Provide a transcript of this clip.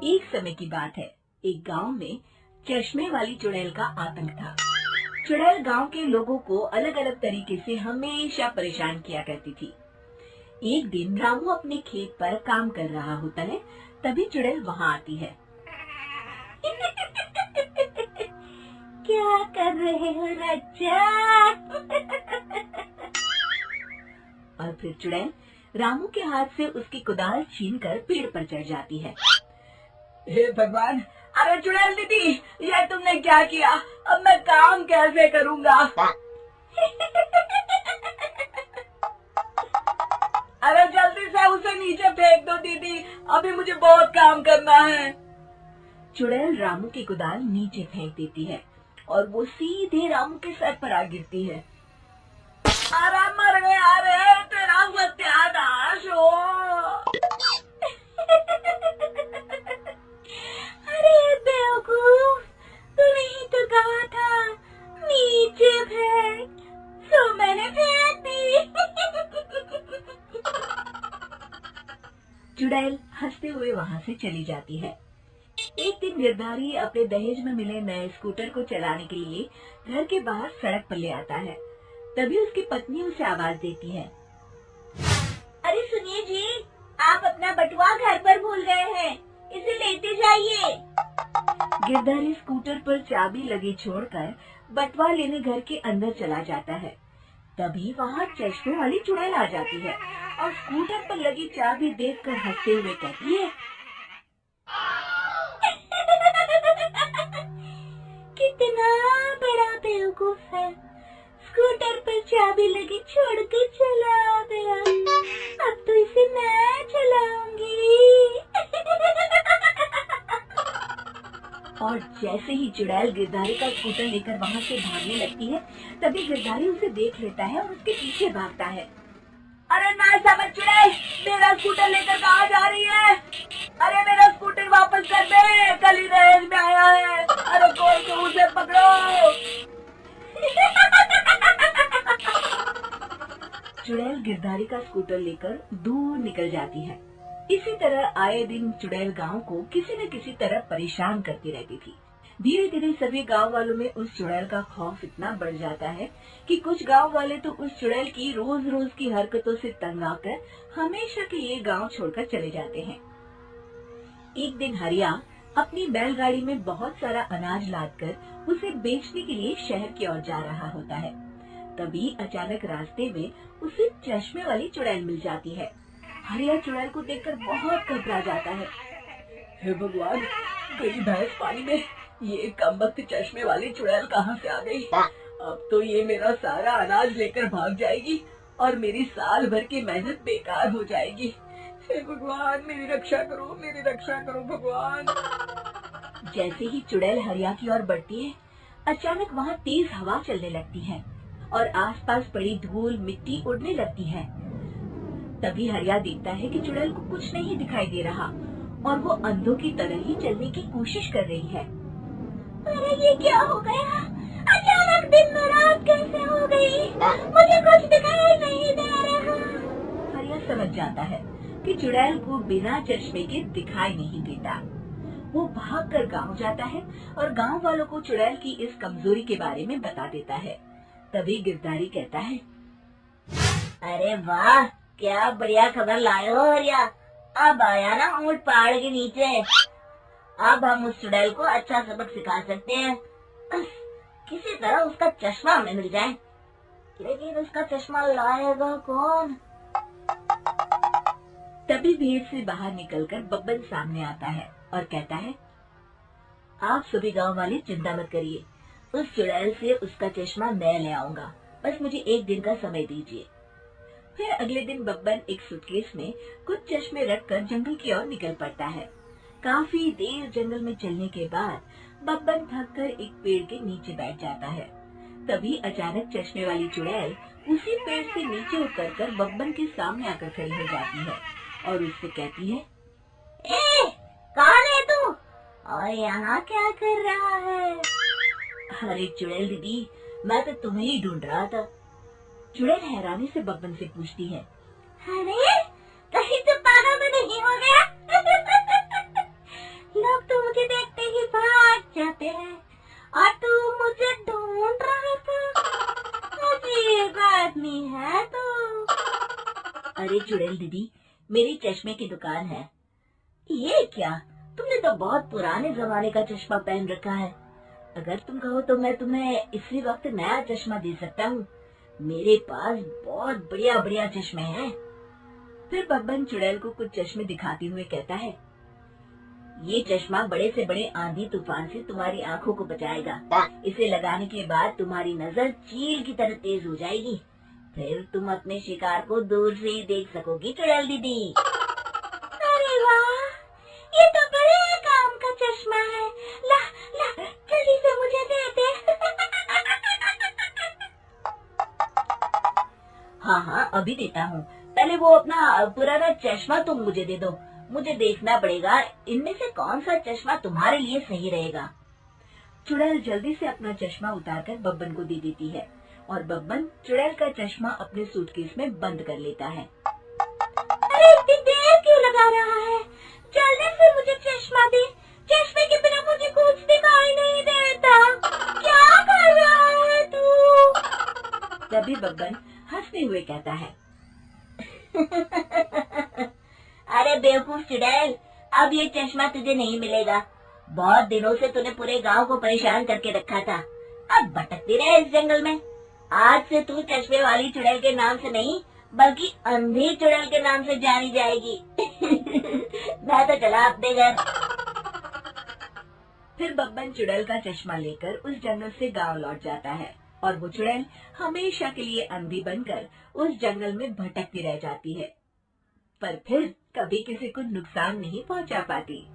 एक समय की बात है, एक गांव में चश्मे वाली चुड़ैल का आतंक था। चुड़ैल गांव के लोगों को अलग अलग तरीके से हमेशा परेशान किया करती थी। एक दिन रामू अपने खेत पर काम कर रहा होता है, तभी चुड़ैल वहां आती है। क्या कर रहे हो रज्जा? और फिर चुड़ैल रामू के हाथ से उसकी कुदाल छीनकर पेड़ पर चढ़ जाती है। हे भगवान, अरे चुड़ैल दीदी, ये तुमने क्या किया? अब मैं काम कैसे करूँगा? अरे जल्दी से उसे नीचे फेंक दो दीदी, अभी मुझे बहुत काम करना है। चुड़ैल रामू की कुदाल नीचे फेंक देती है और वो सीधे रामू के सर पर आ गिरती है। अरे मर गया रे, तेरा सत्यानाश हो। अरे बेवकूफ, तूने ही तो कहा था नीचे फेंक, तो मैंने फेंक दी। चुड़ैल हंसते हुए वहाँ से चली जाती है। एक दिन गिरधारी अपने दहेज में मिले नए स्कूटर को चलाने के लिए घर के बाहर सड़क पर ले आता है। तभी उसकी पत्नी उसे आवाज देती है। अरे सुनिए जी, आप अपना बटुआ घर पर भूल गए हैं, इसे लेते जाइए। गिरधारी स्कूटर पर चाबी लगी छोड़कर बटुआ लेने घर के अंदर चला जाता है। तभी वहाँ चश्मे वाली चुड़ैल आ जाती है और स्कूटर पर लगी चाबी देखकर हंसते हुए कहती है, कितना बड़ा बेवकूफ है, स्कूटर पर चाबी लगी छोड़कर चला गया, अब तो इसे मैं चलाऊंगी। और जैसे ही चुड़ैल गिरधारी का स्कूटर लेकर वहाँ से भागने लगती है, तभी गिरधारी उसे देख लेता है और उसके पीछे भागता है। अरे ना समझ चुड़ैल, मेरा स्कूटर लेकर कहाँ जा रही है? अरे मेरा स्कूटर वापस कर दे, कल ही दहेज में आया है। अरे कोई तो उसे पकड़ो। चुड़ैल गिरधारी का स्कूटर लेकर दूर निकल जाती है। इसी तरह आए दिन चुड़ैल गांव को किसी न किसी तरह परेशान करती रहती थी। धीरे धीरे सभी गांव वालों में उस चुड़ैल का खौफ इतना बढ़ जाता है कि कुछ गांव वाले तो उस चुड़ैल की रोज रोज की हरकतों से तंग आकर हमेशा के लिए गांव छोड़कर चले जाते हैं। एक दिन हरिया अपनी बैलगाड़ी में बहुत सारा अनाज लादकर उसे बेचने के लिए शहर की ओर जा रहा होता है। तभी अचानक रास्ते में उसे चश्मे वाली चुड़ैल मिल जाती है। हरिया चुड़ैल को देखकर बहुत घबरा जाता है। हे भगवान, गई भैंस पानी में, ये कमबख्त चश्मे वाली चुड़ैल कहाँ से आ गई? अब तो ये मेरा सारा अनाज लेकर भाग जाएगी और मेरी साल भर की मेहनत बेकार हो जाएगी। हे भगवान, मेरी रक्षा करो, मेरी रक्षा करो भगवान। जैसे ही चुड़ैल हरिया की ओर बढ़ती है, अचानक वहाँ तेज हवा चलने लगती है और आसपास पड़ी धूल मिट्टी उड़ने लगती है। तभी हरिया देखता है कि चुड़ैल को कुछ नहीं दिखाई दे रहा और वो अंधों की तरह ही चलने की कोशिश कर रही है। अरे ये क्या हो गया? अचानक दिन में रात कैसे हो गई? मुझे कुछ दिखाई नहीं दे रहा। हरिया समझ जाता है कि चुड़ैल को बिना चश्मे के दिखाई नहीं देता। वो भागकर गांव जाता है और गांव वालों को चुड़ैल की इस कमजोरी के बारे में बता देता है। तभी गिरधारी कहता है, अरे वाह, क्या बढ़िया खबर लाए हो हरिया। अब आया ना ऊंट पहाड़ के नीचे। अब हम उस चुड़ैल को अच्छा सबक सिखा सकते हैं। किसी तरह उसका चश्मा हमें मिल जाए, लेकिन उसका चश्मा लाएगा कौन? तभी भीड़ से बाहर निकलकर बब्बन सामने आता है और कहता है, आप सभी गांव वाले चिंता मत करिए, उस चुड़ैल से उसका चश्मा मैं ले आऊंगा, बस मुझे एक दिन का समय दीजिए। फिर अगले दिन बब्बन एक सूटकेस में कुछ चश्मे रखकर जंगल की ओर निकल पड़ता है। काफी देर जंगल में चलने के बाद बब्बन थककर एक पेड़ के नीचे बैठ जाता है। तभी अचानक चश्मे वाली चुड़ैल उसी पेड़ से नीचे उतरकर बब्बन के सामने आकर खड़ी हो जाती है और उससे कहती है, ए, कौन है तू और यहाँ क्या कर रहा है? अरे चुड़ैल दीदी, मैं तो तुम्हें ही ढूंढ रहा था। चुड़ैल हैरानी से बब्बन से पूछती है, अरे कहीं तो पागल तो नहीं हो गया? चुड़ैल दीदी, मेरी चश्मे की दुकान है। ये क्या, तुमने तो बहुत पुराने जमाने का चश्मा पहन रखा है। अगर तुम कहो तो मैं तुम्हें इसी वक्त नया चश्मा दे सकता हूँ। मेरे पास बहुत बढ़िया बढ़िया चश्मे हैं। फिर बब्बन चुड़ैल को कुछ चश्मे दिखाते हुए कहता है, ये चश्मा बड़े से बड़े आंधी तूफान से तुम्हारी आंखों को बचाएगा। इसे लगाने के बाद तुम्हारी नजर चील की तरह तेज हो जाएगी। फिर तुम अपने शिकार को दूर से ही देख सकोगी चुड़ैल दीदी। अरे वाह, ये तो बड़े काम का चश्मा है। ला ला, जल्दी से मुझे दे दे। हाँ, अभी देता हूँ। पहले वो अपना पुराना चश्मा तुम मुझे दे दो। मुझे देखना पड़ेगा इनमें से कौन सा चश्मा तुम्हारे लिए सही रहेगा। चुड़ैल जल्दी से अपना चश्मा उतारकर बब्बन को दे देती है और बब्बन चुड़ैल का चश्मा अपने सूटकेस में बंद कर लेता है। अरे इतनी देर क्यों लगा रहा है? जल्दी से मुझे चश्मा दे। चश्मे के बिना मुझे कुछ दिखाई नहीं देता। क्या कर रहा है तू? तभी बब्बन हंसते हुए कहता है, अरे बेवकूफ चुड़ैल, अब ये चश्मा तुझे नहीं मिलेगा। बहुत दिनों से तूने पूरे गांव को परेशान करके रखा था। अब भटकती रहे इस जंगल में। आज से तू चश्मे वाली चुड़ैल के नाम से नहीं, बल्कि अंधी चुड़ैल के नाम से जानी जाएगी। मैं तो चला अपने घर। फिर बब्बन चुड़ैल का चश्मा लेकर उस जंगल से गांव लौट जाता है और वो चुड़ैल हमेशा के लिए अंधी बनकर उस जंगल में भटकती रह जाती है, पर फिर कभी किसी को नुकसान नहीं पहुंचा पाती।